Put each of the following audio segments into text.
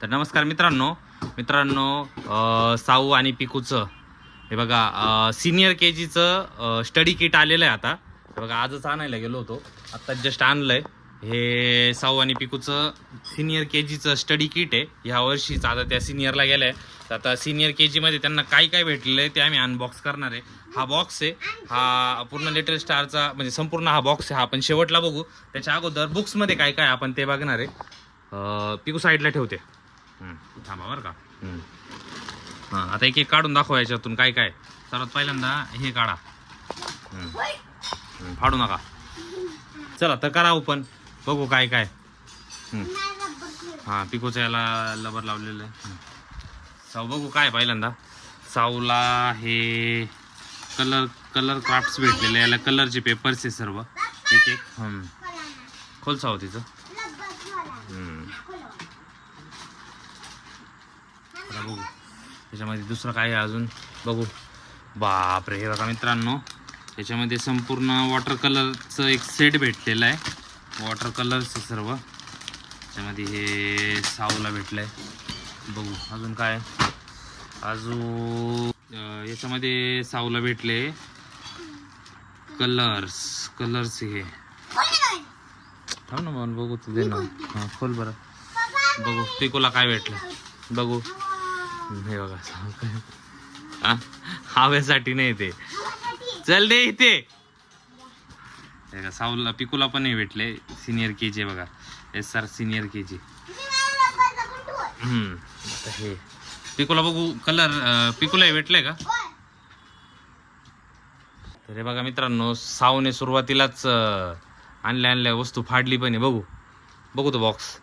तर नमस्कार मित्रांनो साऊ आणि पिकूचं हे बघा सिनियर के जीचं स्टडी किट आलेलं आहे. आता हे बघा आजच आणायला गेलो होतो, आत्ता जस्ट आणलंय. हे साऊ आणि पिकूचं सिनियर के जीचं स्टडी किट आहे. ह्या वर्षीच आता त्या सिनियरला गेलं आहे, तर आता सिनियर के जीमध्ये त्यांना काय काय भेटलेलं आहे ते आम्ही अनबॉक्स करणार आहे. हा बॉक्स आहे, हा पूर्ण लिटिल स्टारचा म्हणजे संपूर्ण हा बॉक्स आहे. हा आपण शेवटला बघू, त्याच्या अगोदर बुक्समध्ये काय काय आपण ते बघणार आहे. पिकू साईडला ठेवते, थांबा बरं का. हां, आता एक एक काढून दाखवा याच्यातून काय काय. सर्वात पहिल्यांदा हे काढा, फाडू नका. चला तर करा ओपन, बघू काय काय. हां, पिकूचं याला लबर लावलेलं आहे. साऊ बघू काय पहिल्यांदा. साऊला हे कलर क्राफ्ट्स भेटलेले, याला कलरचे पेपर्स आहे सर्व एक एक. खोल साऊ तिचं. बघू त्याच्यामध्ये दुसरं काय आहे अजून, बघू. बापरे, हे बघा मित्रांनो, त्याच्यामध्ये संपूर्ण वॉटर कलरचं एक सेट भेटलेलं आहे. वॉटर कलर्स सर्व त्याच्यामध्ये हे साऊला भेटलं आहे. बघू अजून काय. अजून याच्यामध्ये साऊला भेटले कलर्स हे. थांब ना मला बघू, तू दे ना. हां, खोल बरं, बघू पिकूला काय भेटलं बघू. हे बघा, हव्यासाठी नाही ते, चल दे इथे. साऊला पिकूला पण हे भेटले सिनियर के जी. बघा SR सिनियर के जी. हे पिकूला बघू कलर, पिकूला हे भेटलंय का. तर हे बघा मित्रांनो, साऊने सुरुवातीलाच आणल्या वस्तू फाडली पण आहे. बघू तो बॉक्स.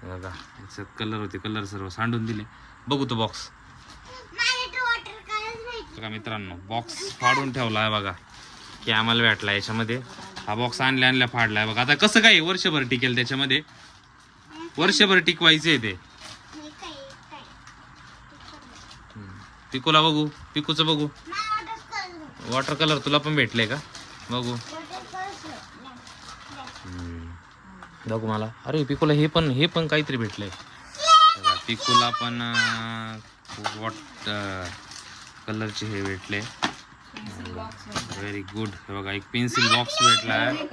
बघा याच्यात कलर होते, कलर सर्व सांडून दिले. बघू तो बॉक्स. बघा मित्रांनो, बॉक्स फाडून ठेवला आहे बघा की आम्हाला भेटला याच्यामध्ये. हा बॉक्स आणल्या फाडलाय बघा. आता कसं काय वर्षभर टिकेल त्याच्यामध्ये, वर्षभर टिकवायचे ते. पिकूला बघू, पिकूचं बघू. वॉटर कलर तुला पण भेटले का, बघू. बघू मला. अरे पिकूला हे पण काहीतरी भेटलंय. पिकूला पण कलरचे हे भेटले. Very good. हे बघा एक पेन्सिल बॉक्स भेटला आहे,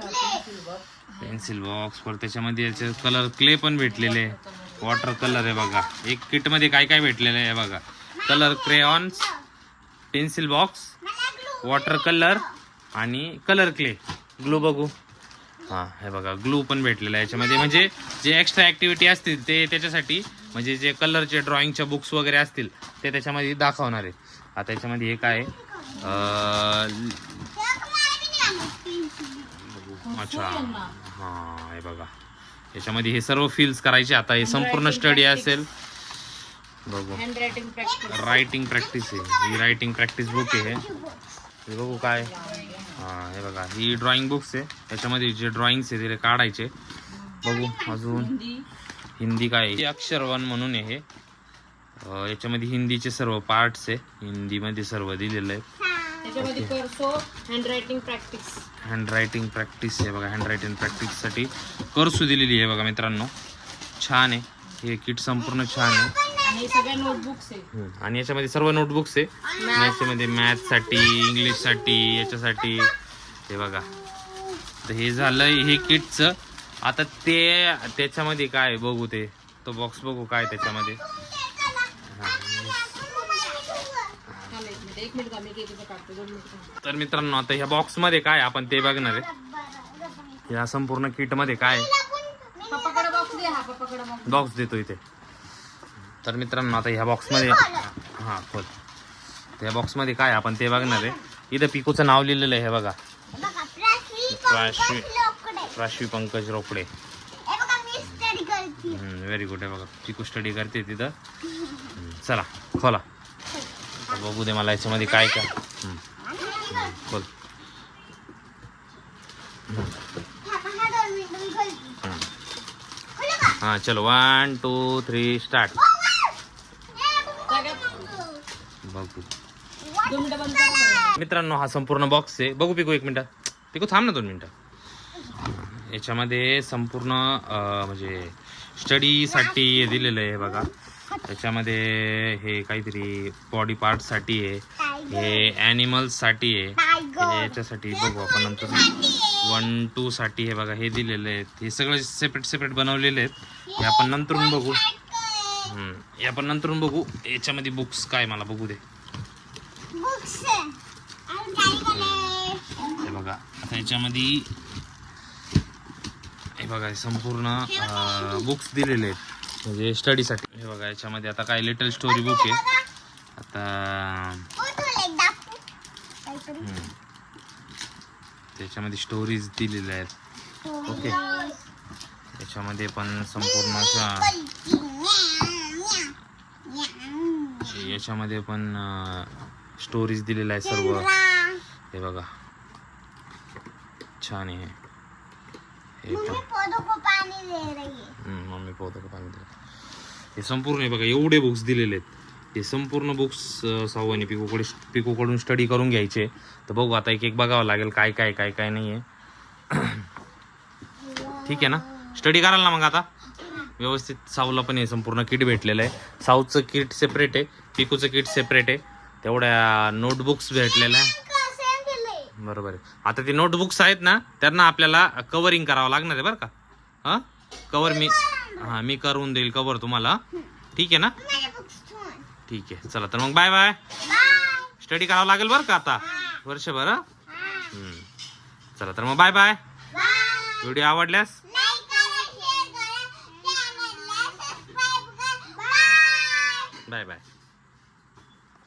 पेन्सिल बॉक्स. पर त्याच्यामध्ये याचे कलर क्ले पण भेटलेले, वॉटर कलर आहे बघा. एक किटमध्ये काय काय भेटलेलं आहे बघा. Colour crayons, pencil box, water colour आणि कलर क्ले. ग्लू बघू. हां, हे बघा ग्लू पण भेटलेलं आहे याच्यामध्ये. म्हणजे जे एक्स्ट्रा ॲक्टिव्हिटी असतील ते त्याच्यासाठी, म्हणजे जे कलरचे ड्रॉइंगच्या बुक्स वगैरे असतील ते त्याच्यामध्ये दाखवणार आहे. आता याच्यामध्ये हे काय आहे, अच्छा हां, हे बघा याच्यामध्ये हे सर्व फिल्स करायचे. आता हे संपूर्ण स्टडी असेल. बघू रायटिंग प्रॅक्टिस आहे, ही रायटिंग प्रॅक्टिस बुक आहे. हे बघू काय. हां, हे बघा ही ड्रॉइंग बुक्स आहे, याच्यामध्ये जे ड्रॉइंग्स आहे ते काढायचे. बघू अजून हिंदी काय आहे, अक्षर 1 म्हणून आहे हे. याच्यामध्ये हिंदीचे सर्व पार्ट्स आहे, हिंदीमध्ये सर्व दिलेलं आहे. हँडरायटिंग प्रॅक्टिस आहे बघा. हँडरायटिंग प्रॅक्टिससाठी कर्सू दिलेली आहे बघा मित्रांनो. छान आहे हे किट, संपूर्ण छान आहे. आणि याच्यामध्ये सर्व नोटबुक्स आहे. याच्यामध्ये मॅथसाठी, इंग्लिशसाठी, याच्यासाठी. हे बघा, तर हे झालं हे किटचं. आता ते त्याच्यामध्ये काय बघू, ते तो बॉक्स बघू काय त्याच्यामध्ये. तर मित्रांनो, आता ह्या बॉक्समध्ये काय आपण ते बघणार आहे. या संपूर्ण किटमध्ये काय बॉक्स देतो इथे. तर मित्रांनो, आता ह्या बॉक्समध्ये, हां खोल. त्या बॉक्समध्ये काय आपण ते बघणार आहे. इथं पिकूचं नाव लिहिलेलं आहे हे बघा, प्राश्वी पंकज रोकडे. Very good. आहे बघा पिकू स्टडी करते तिथं. चला खोला, बघू दे मला याच्यामध्ये काय काय. बोल. हां चलो 1 2 3 स्टार्ट. बघू मित्रांनो, हा संपूर्ण बॉक्स आहे. बघू पिकू, 1 मिनिट. पिकू थांब ना 2 मिनिटं. याच्यामध्ये संपूर्ण म्हणजे स्टडीसाठी दिलेलं आहे बघा. त्याच्यामध्ये हे काहीतरी बॉडी पार्टसाठी आहे, हे ॲनिमल्ससाठी आहे, याच्यासाठी बघू आपण नंतर 1, 2 साठी हे बघा हे दिलेले आहेत. हे सगळं सेपरेट सेपरेट बनवलेले आहेत. हे आपण नंतरून बघू. हे आपण नंतरून बघू. याच्यामध्ये बुक्स काय मला बघू दे. हे बघा आता याच्यामध्ये हे बघा संपूर्ण बुक्स दिलेले आहेत म्हणजे स्टडीसाठी. हे बघा याच्यामध्ये आता काय लिटल स्टोरी बुक आहे. आता त्याच्यामध्ये स्टोरीज दिलेल्या आहेत. ओके, याच्यामध्ये पण संपूर्ण अशा याच्यामध्ये पण स्टोरीज दिलेल्या आहे सर्व. हे बघा छान आहे. हे मम्मी पौधों को पाणी दे. हे संपूर्ण हे बघा एवढे बुक्स दिलेले आहेत. हे संपूर्ण बुक्स साऊ आणि पिकूकडून स्टडी करून घ्यायचे. तर बघू आता एक एक बघावं लागेल काय काय काय काय नाही आहे. ठीक आहे ना, स्टडी कराल ना मग आता व्यवस्थित. साऊला पण हे संपूर्ण किट भेटलेलं आहे. साऊचं किट सेपरेट आहे, पिकूचं किट सेपरेट आहे. तेवढ्या नोटबुक्स भेटलेल्या आहे. बरोबर आहे. आता ते नोटबुक्स आहेत ना त्यांना आपल्याला कवरिंग करावं लागणार आहे बरं का. हां कवर मी करून देईल कवर तुम्हाला. ठीक आहे ना, ठीक आहे. चला तर मग बाय बाय. स्टडी करावं लागेल बरं का आता वर्षभर. चला तर मग बाय बाय. व्हिडिओ आवडल्यास